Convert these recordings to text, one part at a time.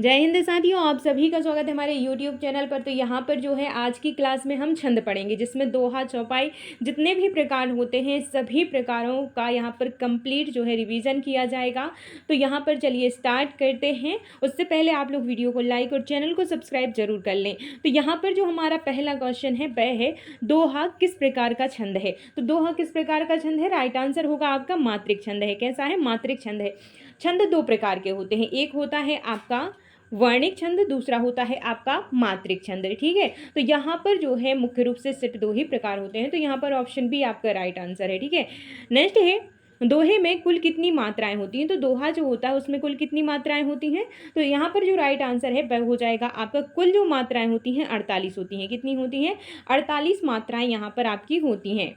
जय हिंद साथियों, आप सभी का स्वागत है हमारे YouTube चैनल पर। तो यहाँ पर जो है आज की क्लास में हम छंद पढ़ेंगे, जिसमें दोहा चौपाई जितने भी प्रकार होते हैं सभी प्रकारों का यहाँ पर कंप्लीट जो है रिवीजन किया जाएगा। तो यहाँ पर चलिए स्टार्ट करते हैं। उससे पहले आप लोग वीडियो को लाइक और चैनल को सब्सक्राइब जरूर कर लें। तो यहाँ पर जो हमारा पहला क्वेश्चन है वह है दोहा किस प्रकार का छंद है। तो दोहा किस प्रकार का छंद है, राइट आंसर होगा आपका मात्रिक छंद है। कैसा है, मात्रिक छंद है। छंद दो प्रकार के होते हैं, एक होता है आपका वर्णिक छंद, दूसरा होता है आपका मात्रिक छंद। ठीक है, तो यहाँ पर जो है मुख्य रूप से सिर्फ दो ही प्रकार होते हैं। तो यहाँ पर ऑप्शन बी आपका राइट आंसर है। ठीक है, नेक्स्ट है दोहे में कुल कितनी मात्राएं होती हैं। तो दोहा जो होता है उसमें कुल कितनी मात्राएं होती हैं। तो यहाँ पर जो राइट आंसर है वह हो जाएगा आपका कुल जो मात्राएं होती हैं 48 होती हैं। कितनी होती हैं, 48 मात्राएं यहाँ पर आपकी होती हैं।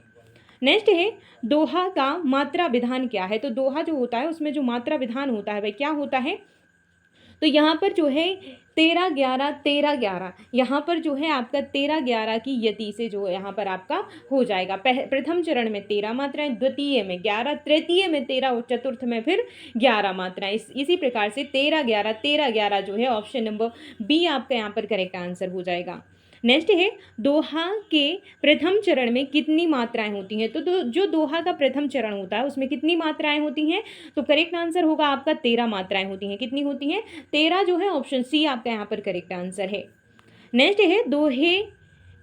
नेक्स्ट है दोहा का मात्रा विधान क्या है। तो दोहा जो होता है उसमें जो मात्रा विधान होता है वह क्या होता है। तो यहाँ पर जो है 13 11 13 11, यहाँ पर जो है आपका 13 11 की यति से जो यहाँ पर आपका हो जाएगा। प्रथम चरण में 13 मात्राएं, द्वितीय में 11, तृतीय में 13 और चतुर्थ में फिर 11 मात्राएं। इसी प्रकार से 13 11 13 11 जो है ऑप्शन नंबर बी आपका यहाँ पर करेक्ट आंसर हो जाएगा। नेक्स्ट है दोहा के प्रथम चरण में कितनी मात्राएं होती हैं। तो जो दोहा का प्रथम चरण होता है उसमें कितनी मात्राएं होती हैं। तो करेक्ट आंसर होगा आपका 13 मात्राएं होती हैं। कितनी होती हैं, 13 जो है ऑप्शन सी आपका यहाँ पर करेक्ट आंसर है। नेक्स्ट है दोहे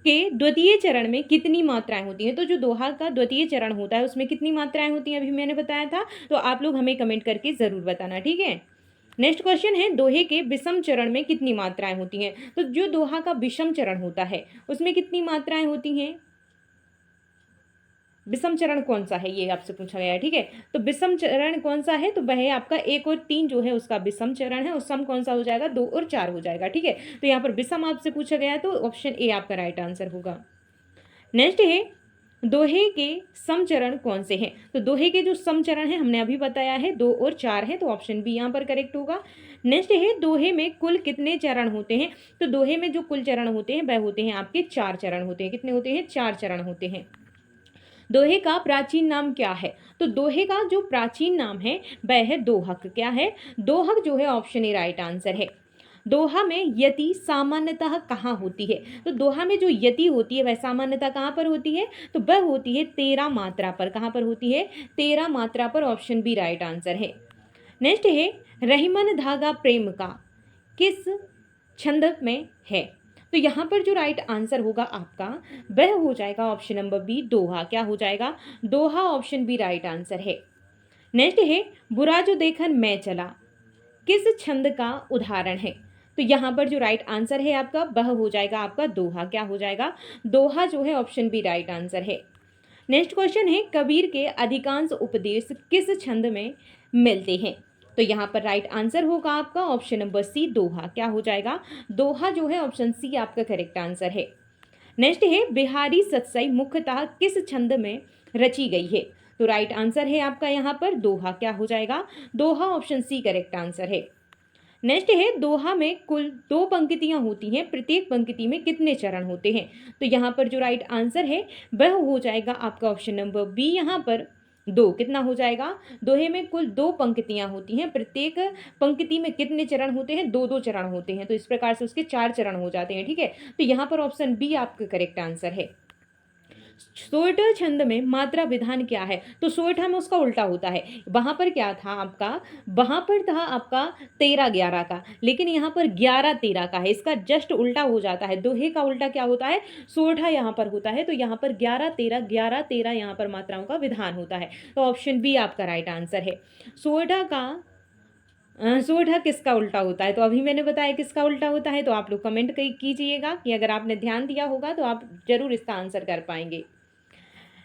के द्वितीय चरण में कितनी मात्राएं होती हैं। तो जो दोहा का द्वितीय चरण होता है उसमें कितनी मात्राएं होती हैं अभी मैंने बताया था। तो आप लोग हमें कमेंट करके ज़रूर बताना। ठीक है, नेक्स्ट क्वेश्चन है दोहे के विषम चरण में कितनी मात्राएं होती हैं। तो जो दोहा का विषम चरण होता है उसमें कितनी मात्राएं होती हैं। विषम चरण कौन सा है ये आपसे पूछा गया है। ठीक है, तो विषम चरण कौन सा है, तो वह है आपका 1 और 3 जो है उसका विषम चरण है, और सम कौन सा हो जाएगा, 2 और 4 हो जाएगा। ठीक है, तो यहाँ पर विषम आपसे पूछा गया है तो ऑप्शन ए आपका राइट आंसर होगा। नेक्स्ट है दोहे के सम चरण कौन से हैं। तो दोहे के जो सम चरण है हमने अभी बताया है 2 और 4 है, तो ऑप्शन बी यहाँ पर करेक्ट होगा। नेक्स्ट है दोहे में कुल कितने चरण होते हैं। तो दोहे में जो कुल चरण होते हैं वह होते हैं आपके 4 चरण होते हैं। कितने होते हैं, 4 चरण होते हैं। दोहे का प्राचीन नाम क्या है। तो दोहे का जो प्राचीन नाम है वह है दोहक। क्या है, दोहक जो है ऑप्शन ए राइट आंसर है। दोहा में यति सामान्यतः कहाँ होती है। तो दोहा में जो यति होती है वह सामान्यतः कहाँ पर होती है। तो वह होती है 13 मात्रा पर। कहाँ पर होती है, 13 मात्रा पर। ऑप्शन बी राइट आंसर है। नेक्स्ट है रहीमन धागा प्रेम का किस छंद में है। तो यहाँ पर जो राइट आंसर होगा आपका वह हो जाएगा ऑप्शन नंबर बी दोहा। क्या हो जाएगा, दोहा। ऑप्शन बी राइट आंसर है। नेक्स्ट है बुरा जो देखन मैं चला किस छंद का उदाहरण है। तो यहाँ पर जो राइट आंसर है आपका वह हो जाएगा आपका दोहा। क्या हो जाएगा, दोहा जो है ऑप्शन बी राइट आंसर है। नेक्स्ट क्वेश्चन है कबीर के अधिकांश उपदेश किस छंद में मिलते हैं। तो यहाँ पर राइट आंसर होगा आपका ऑप्शन नंबर सी दोहा। क्या हो जाएगा, दोहा जो है ऑप्शन सी आपका करेक्ट आंसर है। नेक्स्ट है बिहारी सतसई मुख्यतः किस छंद में रची गई है। तो राइट आंसर है आपका यहाँ पर दोहा। क्या हो जाएगा, दोहा। ऑप्शन सी करेक्ट आंसर है। नेक्स्ट है दोहा में कुल 2 पंक्तियां होती हैं, प्रत्येक पंक्ति में कितने चरण होते हैं। तो यहाँ पर जो राइट आंसर है वह हो जाएगा आपका ऑप्शन नंबर बी यहाँ पर 2। कितना हो जाएगा, दोहे में कुल 2 पंक्तियां होती हैं, प्रत्येक पंक्ति में कितने चरण होते हैं, 2 2 चरण होते हैं। तो इस प्रकार से उसके 4 चरण हो जाते हैं। ठीक है, तो यहाँ पर ऑप्शन बी आपका करेक्ट आंसर है। सोरठा छंद में मात्रा विधान क्या है। तो सोरठा में उसका उल्टा होता है। वहां पर क्या था आपका, वहां पर था आपका 13 11 का, लेकिन यहाँ पर 11 13 का है। इसका जस्ट उल्टा हो जाता है। दोहे का उल्टा क्या होता है, सोरठा यहाँ पर होता है। तो यहाँ पर 11 13 11 13 यहाँ पर मात्राओं का विधान होता है। तो ऑप्शन बी आपका राइट आंसर है। सोरठा किसका उल्टा होता है। तो अभी मैंने बताया किसका उल्टा होता है। तो आप लोग कमेंट कीजिएगा कि अगर आपने ध्यान दिया होगा तो आप जरूर इसका आंसर कर पाएंगे।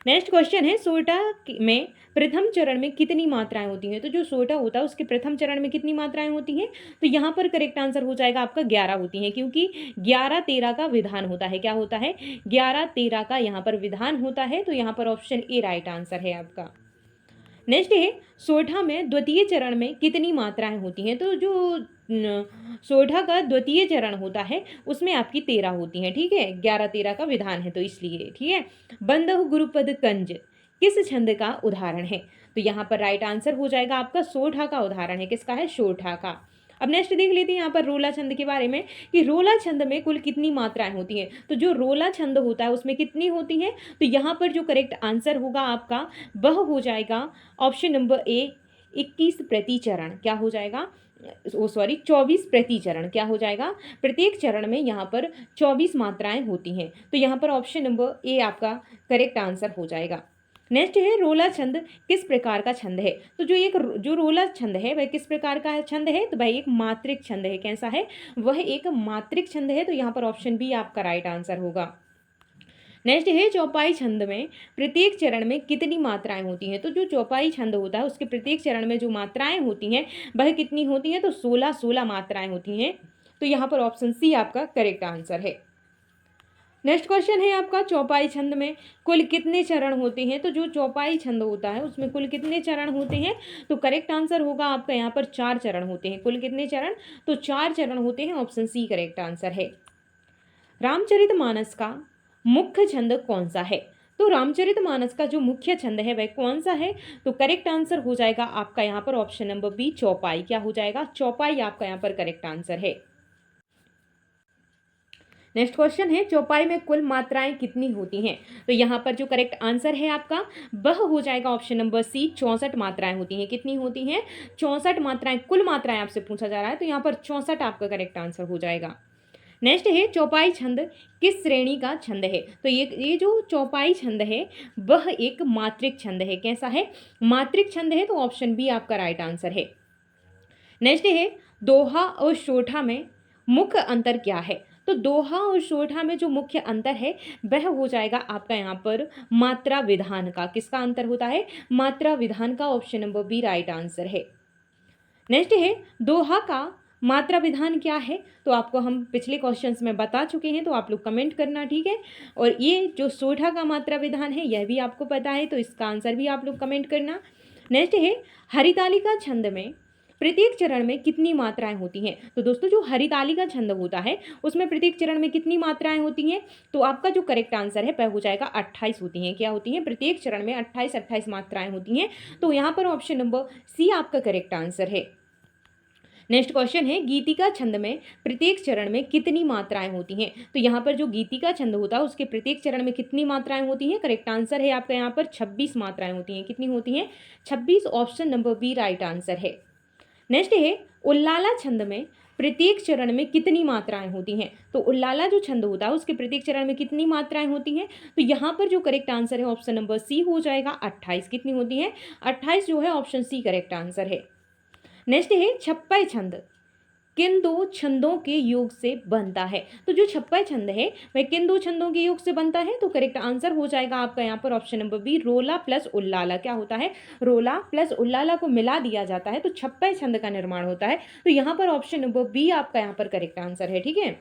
नेक्स्ट क्वेश्चन है सोरठा में प्रथम चरण में कितनी मात्राएं होती हैं। तो जो सोरठा होता है उसके प्रथम चरण में कितनी मात्राएं होती हैं। तो यहाँ पर करेक्ट आंसर हो जाएगा आपका 11 होती हैं, क्योंकि 11 13 का विधान होता है। क्या होता है, 11 13 का यहाँ पर विधान होता है। तो यहाँ पर ऑप्शन ए राइट आंसर है आपका। नेक्स्ट है सोरठा में द्वितीय चरण में कितनी मात्राएं होती हैं। तो जो सोरठा का द्वितीय चरण होता है उसमें आपकी 13 होती हैं। ठीक है, 11 13 का विधान है तो इसलिए। ठीक है, बंदहु गुरुपद कंज किस छंद का उदाहरण है। तो यहाँ पर राइट आंसर हो जाएगा आपका सोरठा का उदाहरण है। किसका है, सोरठा का। अब नेक्स्ट देख लेते हैं यहाँ पर रोला छंद के बारे में कि रोला छंद में कुल कितनी मात्राएं होती हैं। तो जो रोला छंद होता है उसमें कितनी होती हैं, तो यहाँ पर जो करेक्ट आंसर होगा आपका वह हो जाएगा ऑप्शन नंबर ए 21 प्रति चरण। क्या हो जाएगा, 24 प्रति चरण। क्या हो जाएगा, प्रत्येक चरण में यहाँ पर 24 मात्राएं होती हैं। तो यहाँ पर ऑप्शन नंबर ए आपका करेक्ट आंसर हो जाएगा। नेक्स्ट है रोला छंद किस प्रकार का छंद है। तो जो रोला छंद है वह किस प्रकार का छंद है, तो भाई एक मात्रिक छंद है। कैसा है, वह एक मात्रिक छंद है। तो यहाँ पर ऑप्शन बी आपका राइट आंसर होगा। नेक्स्ट है चौपाई छंद में प्रत्येक चरण में कितनी मात्राएं होती हैं। तो जो चौपाई छंद होता है उसके प्रत्येक चरण में जो मात्राएं होती हैं वह कितनी होती हैं, तो 16 मात्राएं होती हैं। तो यहाँ पर ऑप्शन सी आपका करेक्ट आंसर है। नेक्स्ट क्वेश्चन है आपका चौपाई छंद में कुल कितने चरण होते हैं। तो जो चौपाई छंद होता है उसमें कुल कितने चरण होते हैं, तो करेक्ट आंसर होगा आपका यहाँ पर 4 चरण होते हैं। कुल कितने चरण, तो 4 चरण होते हैं। ऑप्शन सी करेक्ट आंसर है। रामचरितमानस का मुख्य छंद कौन सा है। तो रामचरितमानस का जो मुख्य छंद है वह कौन सा है, तो करेक्ट आंसर हो जाएगा आपका यहाँ पर ऑप्शन नंबर बी चौपाई। क्या हो जाएगा, चौपाई आपका यहाँ पर करेक्ट आंसर है। नेक्स्ट क्वेश्चन है चौपाई में कुल मात्राएं कितनी होती हैं। तो यहाँ पर जो करेक्ट आंसर है आपका वह हो जाएगा ऑप्शन नंबर सी 64 मात्राएं होती हैं। कितनी होती हैं, 64 मात्राएं। कुल मात्राएं आपसे पूछा जा रहा है तो यहाँ पर 64 आपका करेक्ट आंसर हो जाएगा। नेक्स्ट है चौपाई छंद किस श्रेणी का छंद है। तो ये जो चौपाई छंद है वह एक मात्रिक छंद है। कैसा है, मात्रिक छंद है। तो ऑप्शन बी आपका राइट आंसर है। नेक्स्ट है दोहा और सोठा में मुख्य अंतर क्या है। तो दोहा और सोठा में जो मुख्य अंतर है वह हो जाएगा आपका यहाँ पर मात्रा विधान का। किसका अंतर होता है, मात्रा विधान का। Option number B right answer है। नेक्स्ट है दोहा का मात्रा विधान क्या है। तो आपको हम पिछले क्वेश्चंस में बता चुके हैं, तो आप लोग कमेंट करना, ठीक है। और ये जो सोठा का मात्रा विधान है यह भी आपको पता है, तो इसका आंसर भी आप लोग कमेंट करना। नेक्स्ट है हरितालिका छंद में प्रत्येक चरण में कितनी मात्राएं होती हैं। तो दोस्तों जो हरितालिका छंद होता है उसमें प्रत्येक चरण में कितनी मात्राएं होती हैं, तो आपका जो करेक्ट आंसर है वह हो जाएगा 28 होती हैं। क्या होती हैं, प्रत्येक चरण में 28 मात्राएं होती हैं। तो यहाँ पर ऑप्शन नंबर सी आपका करेक्ट आंसर है। नेक्स्ट क्वेश्चन है गीतिका छंद में प्रत्येक चरण में कितनी मात्राएं होती हैं। तो यहाँ पर जो गीतिका छंद होता है उसके प्रत्येक चरण में कितनी मात्राएं होती हैं, करेक्ट आंसर है आपका यहाँ पर 26 मात्राएं होती हैं। कितनी होती हैं, 26। Option number B right answer है। नेक्स्ट है उल्लाला छंद में प्रत्येक चरण में कितनी मात्राएं होती हैं। तो उल्लाला जो छंद होता है उसके प्रत्येक चरण में कितनी मात्राएं होती हैं, तो यहाँ पर जो करेक्ट आंसर है ऑप्शन नंबर सी हो जाएगा 28। कितनी होती है, 28 जो है ऑप्शन सी करेक्ट आंसर है। नेक्स्ट है छप्पय छंद किन दो छंदों के योग से बनता है। तो जो छप्पय छंद है वह किन दो छंदों के योग से बनता है, तो करेक्ट आंसर हो जाएगा आपका यहाँ पर ऑप्शन नंबर बी रोला प्लस उल्लाला। क्या होता है, रोला प्लस उल्लाला को मिला दिया जाता है तो छप्पय छंद का निर्माण होता है। तो यहाँ पर ऑप्शन नंबर बी आपका यहाँ पर करेक्ट आंसर है, ठीक है।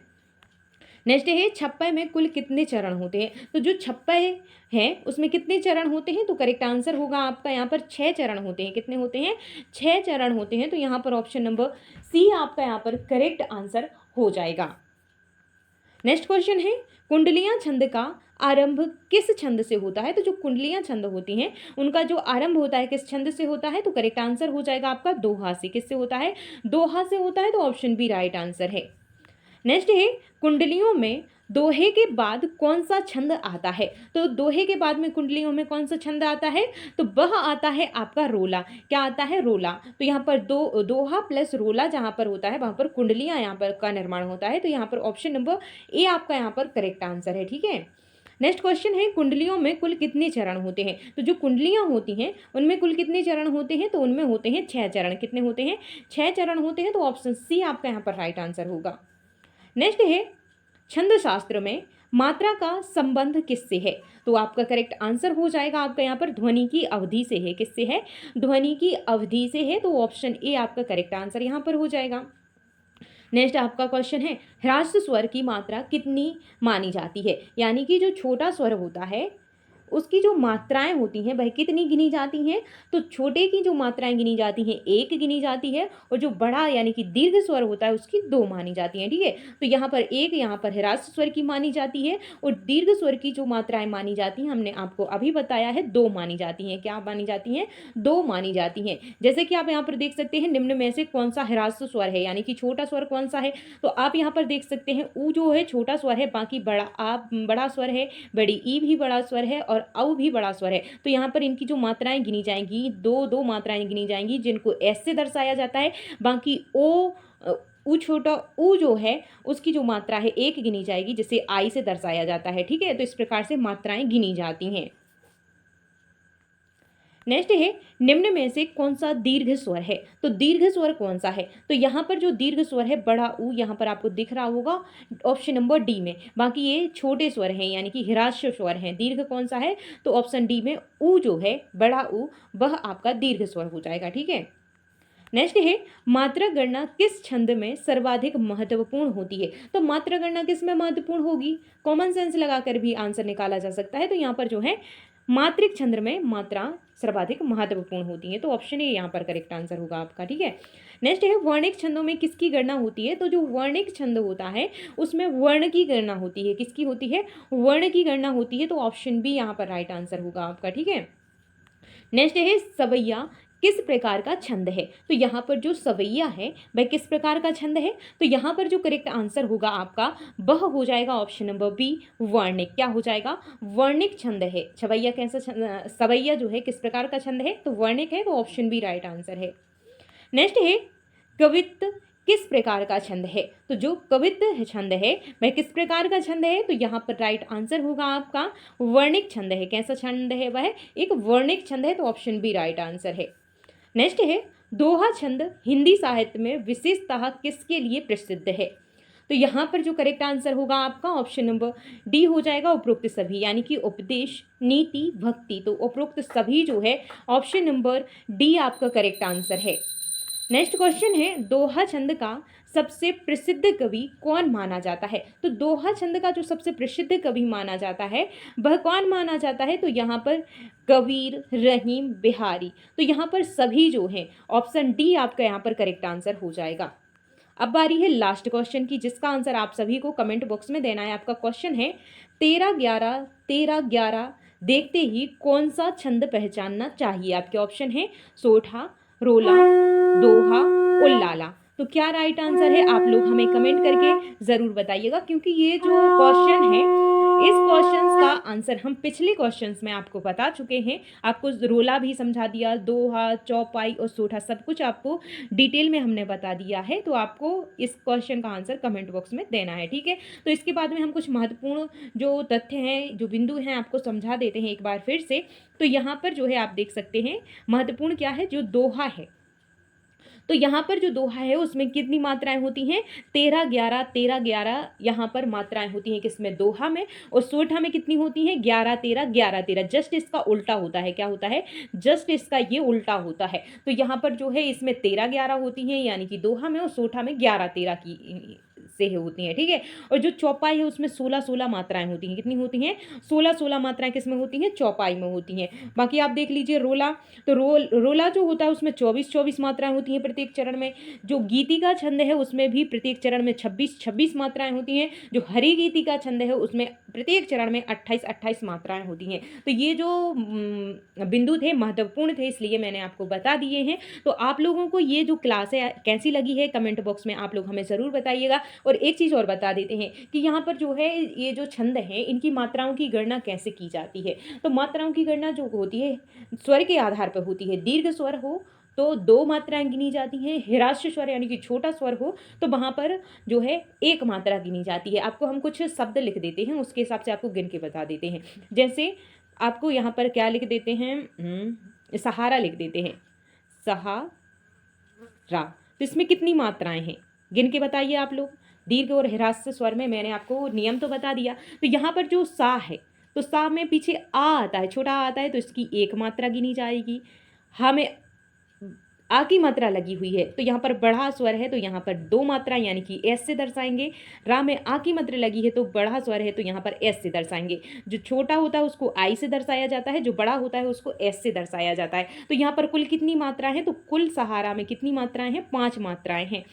नेक्स्ट है छप्पय में कुल कितने चरण होते हैं। तो जो छप्पय है उसमें कितने चरण होते हैं, तो करेक्ट आंसर होगा आपका यहाँ पर 6 चरण होते हैं। कितने होते हैं, 6 चरण होते हैं। तो यहाँ पर ऑप्शन नंबर सी आपका यहाँ पर करेक्ट आंसर हो जाएगा। नेक्स्ट क्वेश्चन है कुंडलियां छंद का आरंभ किस छंद से होता है। तो जो कुंडलियां छंद होती हैं उनका जो आरंभ होता है किस छंद से होता है, तो करेक्ट आंसर हो जाएगा आपका दोहा से। किससे होता है, दोहा से होता है। तो ऑप्शन बी राइट आंसर है। नेक्स्ट है कुंडलियों में दोहे के बाद कौन सा छंद आता है। तो दोहे के बाद में कुंडलियों में कौन सा छंद आता है, तो वह आता है आपका रोला। क्या आता है, रोला। तो यहाँ पर दोहा प्लस रोला जहाँ पर होता है वहाँ पर कुंडलियाँ यहाँ पर का निर्माण होता है। तो यहाँ पर ऑप्शन नंबर ए आपका यहाँ पर करेक्ट आंसर है, ठीक है। नेक्स्ट क्वेश्चन है कुंडलियों में कुल कितने चरण होते हैं। तो जो कुंडलियां होती हैं उनमें कुल कितने चरण होते हैं, तो उनमें होते हैं 6 चरण। कितने होते हैं, 6 चरण होते हैं। तो ऑप्शन सी आपका यहाँ पर राइट आंसर होगा। नेक्स्ट है छंद शास्त्र में मात्रा का संबंध किससे है। तो आपका करेक्ट आंसर हो जाएगा आपका यहाँ पर ध्वनि की अवधि से है। किससे है, ध्वनि की अवधि से है। तो ऑप्शन ए आपका करेक्ट आंसर यहाँ पर हो जाएगा। नेक्स्ट आपका क्वेश्चन है ह्रास स्वर की मात्रा कितनी मानी जाती है। यानी कि जो छोटा स्वर होता है उसकी जो मात्राएं होती हैं वह कितनी गिनी जाती हैं, तो छोटे की जो मात्राएं गिनी जाती हैं 1 गिनी जाती है, और जो बड़ा यानी कि दीर्घ स्वर होता है उसकी 2 मानी जाती हैं। ठीक है, तो यहाँ पर 1 यहाँ पर ह्रास स्वर की मानी जाती है, और दीर्घ स्वर की जो मात्राएं मानी जाती हैं हमने आपको अभी बताया है 2 मानी जाती हैं। क्या मानी जाती हैं? 2 मानी जाती हैं। जैसे कि आप यहाँ पर देख सकते हैं निम्न में से कौन सा ह्रास स्वर है, यानी कि छोटा स्वर कौन सा है, तो आप यहाँ पर देख सकते हैं ऊ जो है छोटा स्वर है, बाकी बड़ा स्वर है, बड़ी ई भी बड़ा स्वर है, और औ भी बड़ा स्वर है। तो यहाँ पर इनकी जो मात्राएं गिनी जाएंगी, दो मात्राएं गिनी जाएंगी जिनको एस से दर्शाया जाता है, बाकी ऊ छोटा ऊ जो है उसकी जो मात्रा है 1 गिनी जाएगी, जिसे आई से दर्शाया जाता है। ठीक है, तो इस प्रकार से मात्राएं गिनी जाती हैं। नेक्स्ट है निम्न में से कौन सा दीर्घ स्वर है, तो दीर्घ स्वर कौन सा है, तो यहाँ पर जो दीर्घ स्वर है बड़ा ऊ यहाँ पर आपको दिख रहा होगा ऑप्शन नंबर डी में, बाकी ये छोटे स्वर हैं यानी कि ह्रास्य स्वर हैं। दीर्घ कौन सा है, तो ऑप्शन डी में ऊ जो है बड़ा ऊ वह आपका दीर्घ स्वर हो जाएगा। ठीक है, नेक्स्ट है मात्रा गणना किस छंद में सर्वाधिक महत्वपूर्ण होती है, तो मात्रा गणना किस में महत्वपूर्ण होगी, कॉमन सेंस लगाकर भी आंसर निकाला जा सकता है। तो यहाँ पर जो है मात्रिक छंद में मात्रा सर्वाधिक महत्वपूर्ण होती है, तो ऑप्शन ए यहाँ पर करेक्ट आंसर होगा आपका। ठीक है, नेक्स्ट है वर्णिक छंदों में किसकी गणना होती है, तो जो वर्णिक छंद होता है उसमें वर्ण की गणना होती है। किसकी होती है, वर्ण की गणना होती है, तो ऑप्शन बी यहाँ पर राइट आंसर होगा आपका। ठीक है, नेक्स्ट है सवैया किस प्रकार का छंद है, तो यहाँ पर जो सवैया है वह किस प्रकार का छंद है, तो यहाँ पर जो करेक्ट आंसर होगा आपका वह हो जाएगा ऑप्शन नंबर बी वर्णिक। क्या हो जाएगा, वर्णिक छंद है। सवैया कैसा सवैया जो है किस प्रकार का छंद है, तो वर्णिक है, तो ऑप्शन बी राइट आंसर है। नेक्स्ट है कवित्त किस प्रकार का छंद है, तो जो कवित्त छंद है वह किस प्रकार का छंद है, तो यहाँ पर राइट आंसर होगा आपका वर्णिक छंद है। कैसा छंद है, वह एक वर्णिक छंद है, तो ऑप्शन बी राइट आंसर है। नेक्स्ट है दोहा छंद हिंदी साहित्य में विशेषतः किसके लिए प्रसिद्ध है, तो यहाँ पर जो करेक्ट आंसर होगा आपका ऑप्शन नंबर डी हो जाएगा उपरोक्त सभी, यानी कि उपदेश नीति भक्ति, तो उपरोक्त सभी जो है ऑप्शन नंबर डी आपका करेक्ट आंसर है। नेक्स्ट क्वेश्चन है दोहा छंद का सबसे प्रसिद्ध कवि कौन माना जाता है, तो दोहा छंद का जो सबसे प्रसिद्ध कवि माना जाता है वह कौन माना जाता है, तो यहाँ पर कबीर रहीम बिहारी, तो यहाँ पर सभी जो हैं ऑप्शन डी आपका यहाँ पर करेक्ट आंसर हो जाएगा। अब बारी है लास्ट क्वेश्चन की, जिसका आंसर आप सभी को कमेंट बॉक्स में देना है। आपका क्वेश्चन है 13-11 13-11 देखते ही कौन सा छंद पहचानना चाहिए। आपके ऑप्शन है सोठा, रोला, दोहा, उल्लाला, तो क्या राइट आंसर है आप लोग हमें कमेंट करके ज़रूर बताइएगा, क्योंकि ये जो क्वेश्चन है इस क्वेश्चंस का आंसर हम पिछले क्वेश्चंस में आपको बता चुके हैं। आपको रोला भी समझा दिया, दोहा, चौपाई और सोठा सब कुछ आपको डिटेल में हमने बता दिया है, तो आपको इस क्वेश्चन का आंसर कमेंट बॉक्स में देना है। ठीक है, तो इसके बाद में हम कुछ महत्वपूर्ण जो तथ्य हैं, जो बिंदु हैं, आपको समझा देते हैं एक बार फिर से। तो यहाँ पर जो है आप देख सकते हैं महत्वपूर्ण क्या है, जो दोहा है, तो यहाँ पर जो दोहा है उसमें कितनी मात्राएं होती हैं, 13-11 13-11 यहाँ पर मात्राएं होती हैं किसमें, दोहा में, और सोठा में कितनी होती हैं, 11-13 11-13, जस्ट इसका उल्टा होता है। क्या होता है, जस्ट इसका ये उल्टा होता है। तो यहाँ पर जो है इसमें 13-11 होती हैं यानी कि दोहा में, और सोठा में 11-13 की से होती हैं। ठीक है, और जो चौपाई है उसमें 16-16 मात्राएं होती हैं। कितनी होती हैं, 16-16 मात्राएं किसमें होती हैं, चौपाई में होती हैं। बाकी आप देख लीजिए रोला, तो रोला जो होता है उसमें 24-24 मात्राएं होती हैं प्रत्येक चरण में। जो गीति का छंद है उसमें भी प्रत्येक चरण में 26-26 मात्राएं होती हैं। जो हरि गीति का छंद है उसमें प्रत्येक चरण में 28-28 मात्राएं होती हैं। तो ये जो बिंदु थे महत्वपूर्ण थे, इसलिए मैंने आपको बता दिए हैं। तो आप लोगों को ये जो क्लास है कैसी लगी है कमेंट बॉक्स में आप लोग हमें ज़रूर बताइएगा। और एक चीज़ और बता देते हैं कि यहाँ पर जो है ये जो छंद हैं इनकी मात्राओं की गणना कैसे की जाती है। तो मात्राओं की गणना जो होती है स्वर के आधार पर होती है। दीर्घ स्वर हो तो 2 मात्राएं गिनी जाती हैं, ह्रास्य स्वर यानी कि छोटा स्वर हो तो वहाँ पर जो है 1 मात्रा गिनी जाती है। आपको हम कुछ शब्द लिख देते हैं, उसके हिसाब से आपको गिन के बता देते हैं। जैसे आपको यहाँ पर क्या लिख देते हैं, सहारा लिख देते हैं, सहारा, तो इसमें कितनी मात्राएं हैं गिन के बताइए आप लोग। दीर्घ और ह्रास्य स्वर में मैंने आपको नियम तो बता दिया। तो यहाँ पर जो सा है तो सा में पीछे आ आता है, छोटा आ आता है, तो इसकी 1 मात्रा गिनी जाएगी। हा में आ की मात्रा लगी हुई है तो यहाँ पर बढ़ा स्वर है तो यहाँ पर दो मात्रा यानी कि एस से दर्शाएंगे। रा में आ की मात्रा लगी है तो बड़ा स्वर है तो यहाँ पर एस से दर्शाएंगे। जो छोटा होता है उसको आई से दर्शाया जाता है, जो बड़ा होता है उसको एस से दर्शाया जाता है। तो यहाँ पर कुल कितनी मात्रा है, तो कुल सहारा में कितनी मात्राएं हैं, 5 मात्राएं हैं।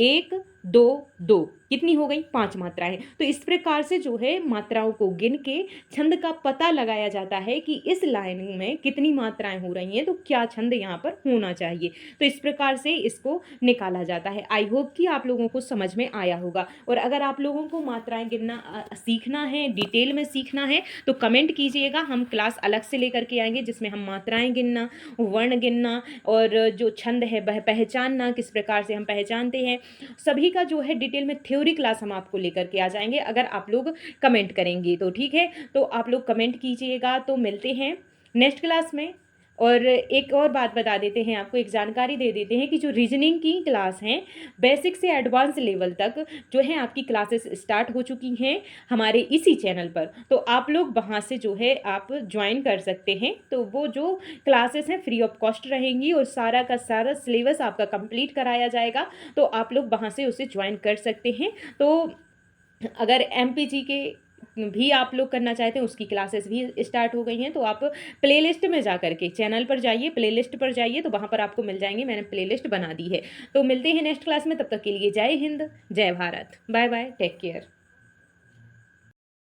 1 2 2 कितनी हो गई, 5 मात्राएं। तो इस प्रकार से जो है मात्राओं को गिन के छंद का पता लगाया जाता है कि इस लाइन में कितनी मात्राएं हो रही हैं, तो क्या छंद यहाँ पर होना चाहिए। तो इस प्रकार से इसको निकाला जाता है। आई होप कि आप लोगों को समझ में आया होगा। और अगर आप लोगों को मात्राएं गिनना सीखना है, डिटेल में सीखना है, तो कमेंट कीजिएगा। हम क्लास अलग से लेकर के आएंगे जिसमें हम मात्राएं गिनना, वर्ण गिनना और जो छंद है वह पहचानना, किस प्रकार से हम पहचानते हैं, सभी का जो है डिटेल में थ्योरी क्लास हम आपको लेकर के आ जाएंगे अगर आप लोग कमेंट करेंगे तो। ठीक है, तो आप लोग कमेंट कीजिएगा। तो मिलते हैं नेक्स्ट क्लास में। और एक और बात बता देते हैं आपको, एक जानकारी दे देते हैं कि जो रीजनिंग की क्लास हैं बेसिक से एडवांस लेवल तक जो है आपकी क्लासेस स्टार्ट हो चुकी हैं हमारे इसी चैनल पर। तो आप लोग वहाँ से जो है आप ज्वाइन कर सकते हैं। तो वो जो क्लासेस हैं फ्री ऑफ कॉस्ट रहेंगी और सारा का सारा सिलेबस आपका कंप्लीट कराया जाएगा। तो आप लोग वहाँ से उसे ज्वाइन कर सकते हैं। तो अगर एमपीजी के भी आप लोग करना चाहते हैं, उसकी क्लासेस भी स्टार्ट हो गई हैं। तो आप प्लेलिस्ट में जा करके चैनल पर जाइए, प्लेलिस्ट पर जाइए, तो वहाँ पर आपको मिल जाएंगे। मैंने प्लेलिस्ट बना दी है। तो मिलते हैं नेक्स्ट क्लास में, तब तक के लिए जय हिंद, जय Bharat, bye bye, take care.